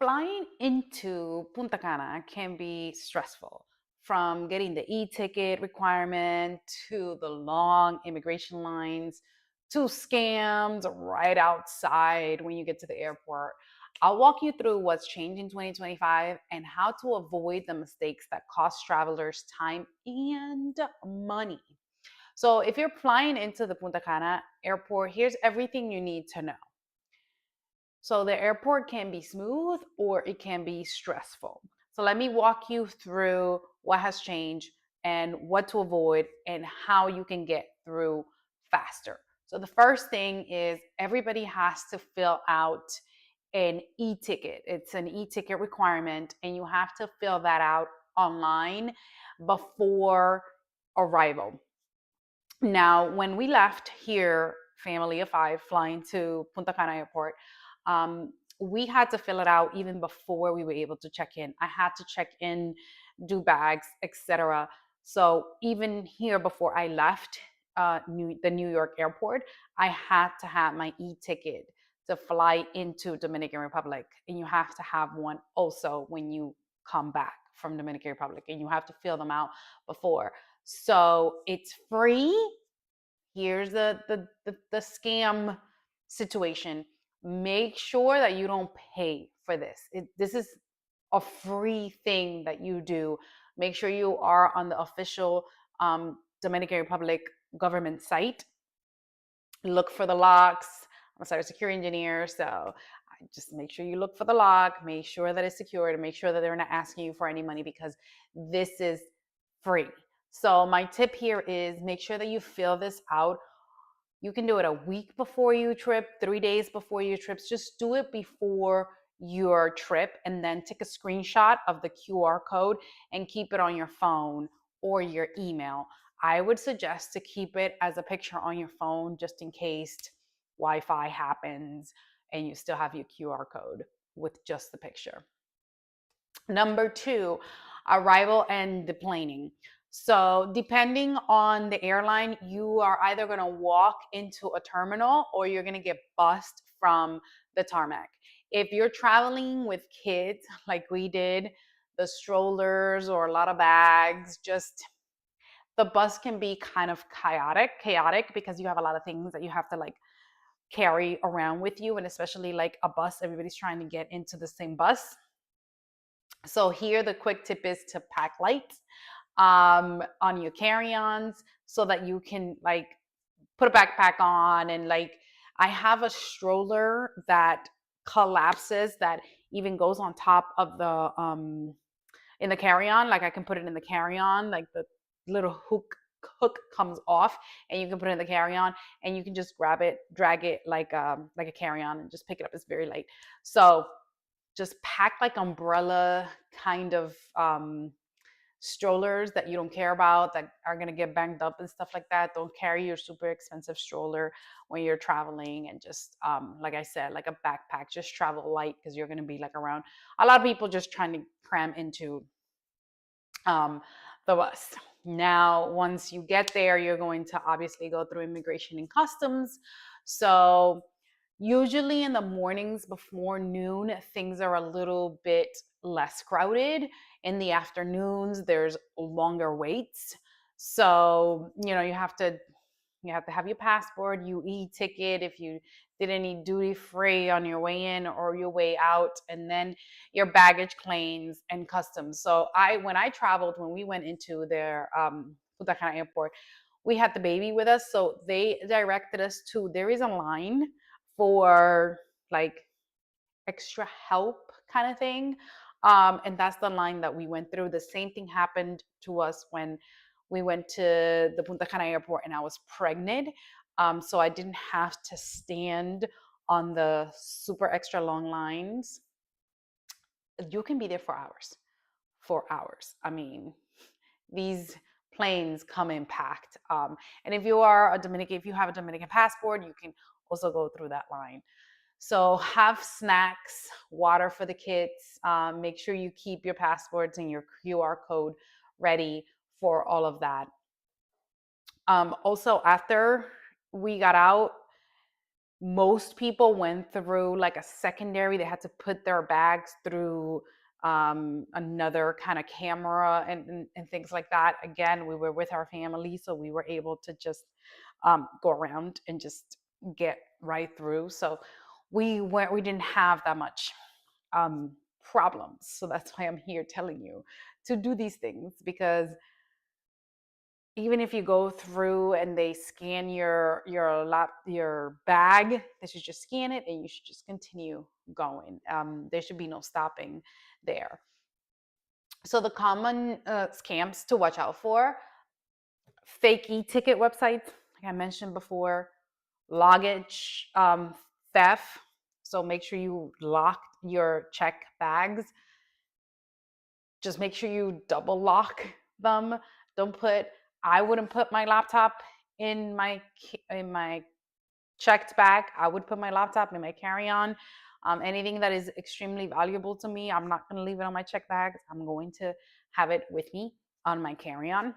Flying into Punta Cana can be stressful, from getting the e-ticket requirement to the long immigration lines to scams right outside when you get to the airport. I'll walk you through what's changed in 2025 and how to avoid the mistakes that cost travelers time and money. So, if you're flying into the Punta Cana airport, here's everything you need to know. So the airport can be smooth or it can be stressful. So let me walk you through what has changed and what to avoid and how you can get through faster. So the first thing is everybody has to fill out an e-ticket. It's an e-ticket requirement and you have to fill that out online before arrival. Now, when we left here, family of five, flying to Punta Cana Airport, we had to fill it out even before we were able to check in. I had to check in, do bags, etc. So even here, before I left the New York airport, I had to have my e-ticket to fly into Dominican Republic, and you have to have one also when you come back from Dominican Republic, and you have to fill them out before. So it's free. Here's the scam situation. Make sure that you don't pay for this. This is a free thing that you do. Make sure you are on the official Dominican Republic government site. Look for the locks. I'm a cybersecurity engineer, so I just make sure you look for the lock. Make sure that it's secured, and make sure that they're not asking you for any money because this is free. So my tip here is make sure that you fill this out. You can do it a week before your trip, 3 days before your trips. Just do it before your trip and then take a screenshot of the QR code and keep it on your phone or your email. I would suggest to keep it as a picture on your phone just in case Wi-Fi happens and you still have your QR code with just the picture. Number two, arrival and deplaning. So, depending on the airline, you are either going to walk into a terminal or you're going to get bussed from the tarmac. If you're traveling with kids like we did, the strollers or a lot of bags, just the bus can be kind of chaotic because you have a lot of things that you have to like carry around with you, and especially like a bus, everybody's trying to get into the same bus. So here the quick tip is to pack light on your carry-ons so that you can like put a backpack on, and like I have a stroller that collapses that even goes on top of the in the carry-on. Like I can put it in the carry-on, like the little hook comes off and you can put it in the carry-on and you can just grab it, drag it like a carry-on and just pick it up. It's very light. So just pack like umbrella kind of strollers that you don't care about, that are going to get banged up and stuff like that. Don't carry your super expensive stroller when you're traveling, and just like I said, like a backpack. Just travel light because you're going to be like around a lot of people just trying to cram into um, the bus. Now, once you get there, you're going to obviously go through immigration and customs. So usually in the mornings before noon, things are a little bit less crowded. In the afternoons, there's longer waits. So, you have to have your passport, you e-ticket if you did any duty free on your way in or your way out, and then your baggage claims and customs. So when we went into their Punta Cana airport, we had the baby with us. So they directed us to, there is a line for like extra help kind of thing. And that's the line that we went through. The same thing happened to us when we went to the Punta Cana airport and I was pregnant. So I didn't have to stand on the super extra long lines. You can be there for hours. For hours. I mean, these planes come in packed. And if you have a Dominican passport, you can also go through that line. So have snacks, water for the kids. Make sure you keep your passports and your QR code ready for all of that. Also, after we got out, most people went through like a secondary. They had to put their bags through another kind of camera and things like that. Again, we were with our family, so we were able to just go around and just get right through. So we didn't have that much problems. So that's why I'm here telling you to do these things, because even if you go through and they scan your bag, they should just scan it and you should just continue going. There should be no stopping there. So the common scams to watch out for: fake e-ticket websites, like I mentioned before, luggage theft. So make sure you lock your check bags. Just make sure you double lock them. Don't put I wouldn't put my laptop in my checked bag. I would put my laptop in my carry-on. Anything that is extremely valuable to me, I'm not going to leave it on my check bags. I'm going to have it with me on my carry-on.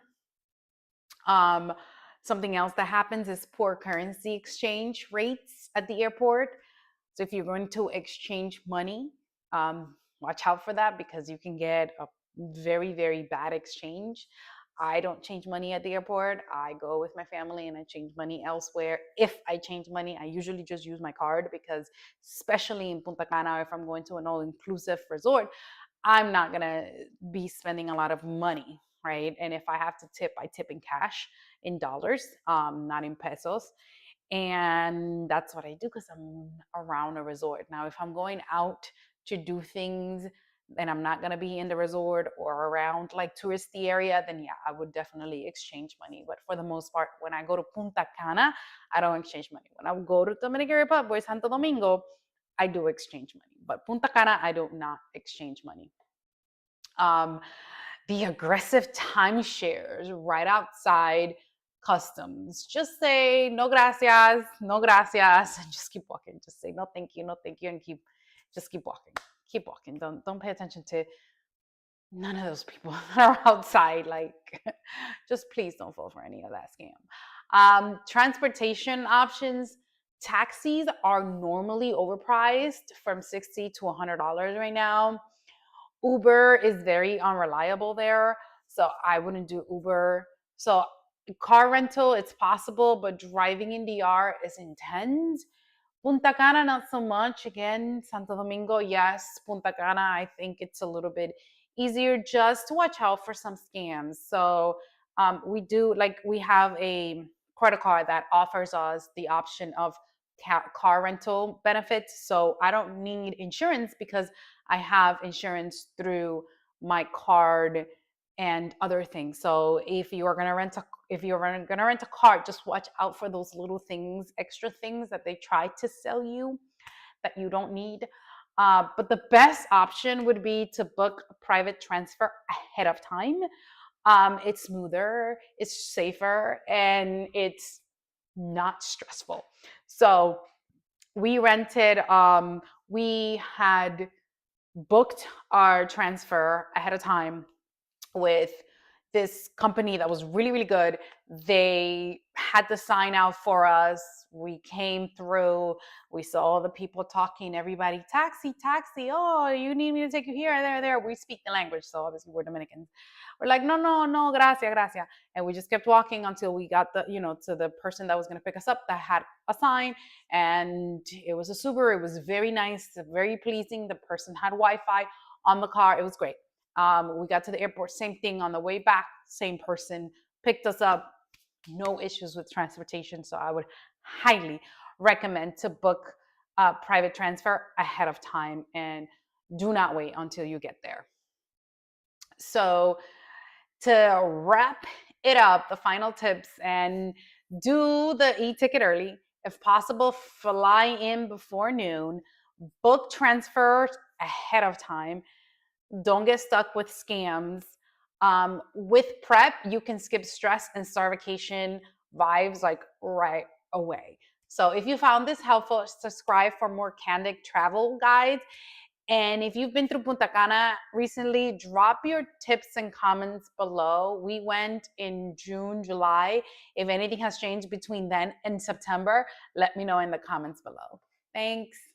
Something else that happens is poor currency exchange rates at the airport. So if you're going to exchange money, watch out for that, because you can get a very, very bad exchange. I don't change money at the airport. I go with my family and I change money elsewhere. If I change money, I usually just use my card, because especially in Punta Cana, if I'm going to an all-inclusive resort, I'm not going to be spending a lot of money, right? And if I have to tip, I tip in cash, in dollars, not in pesos. And that's what I do because I'm around a resort. Now, if I'm going out to do things and I'm not going to be in the resort or around like touristy area, then yeah, I would definitely exchange money. But for the most part, when I go to Punta Cana, I don't exchange money. When I go to Dominican Republic or Santo Domingo, I do exchange money. But Punta Cana, I do not exchange money. The aggressive timeshares right outside customs. Just say no gracias, no gracias, and just keep walking. Just say no thank you, and just keep walking. Keep walking. Don't pay attention to none of those people that are outside. Like, just please don't fall for any of that scam. Transportation options. Taxis are normally overpriced from $60 to $100 right now. Uber is very unreliable there, so I wouldn't do Uber. So car rental, it's possible, but driving in DR is intense. Punta Cana, not so much. Again, Santo Domingo, yes. Punta Cana, I think it's a little bit easier. Just watch out for some scams. So we have a credit card that offers us the option of car rental benefits. So I don't need insurance because I have insurance through my card and other things. So if you're gonna rent a car, just watch out for those little things, extra things that they try to sell you that you don't need. But the best option would be to book a private transfer ahead of time. It's smoother, it's safer, and it's not stressful. So we rented, we had booked our transfer ahead of time with this company that was really, really good. They had the sign out for us. We came through. We saw all the people talking, everybody, taxi, taxi. Oh, you need me to take you here, there. We speak the language, so obviously we're Dominicans. We're like, no, gracias, gracias. And we just kept walking until we got to the person that was going to pick us up that had a sign. And it was a Subaru. It was very nice, very pleasing. The person had Wi-Fi on the car. It was great. We got to the airport, same thing on the way back, same person picked us up, no issues with transportation. So I would highly recommend to book a private transfer ahead of time and do not wait until you get there. So to wrap it up, the final tips: and do the e-ticket early. If possible, fly in before noon, book transfers ahead of time. Don't get stuck with scams. With prep, you can skip stress and starvation vibes like right away. So if you found this helpful, subscribe for more candid travel guides. And if you've been through Punta Cana recently, drop your tips and comments below. We went in June, July. If anything has changed between then and September, let me know in the comments below. Thanks.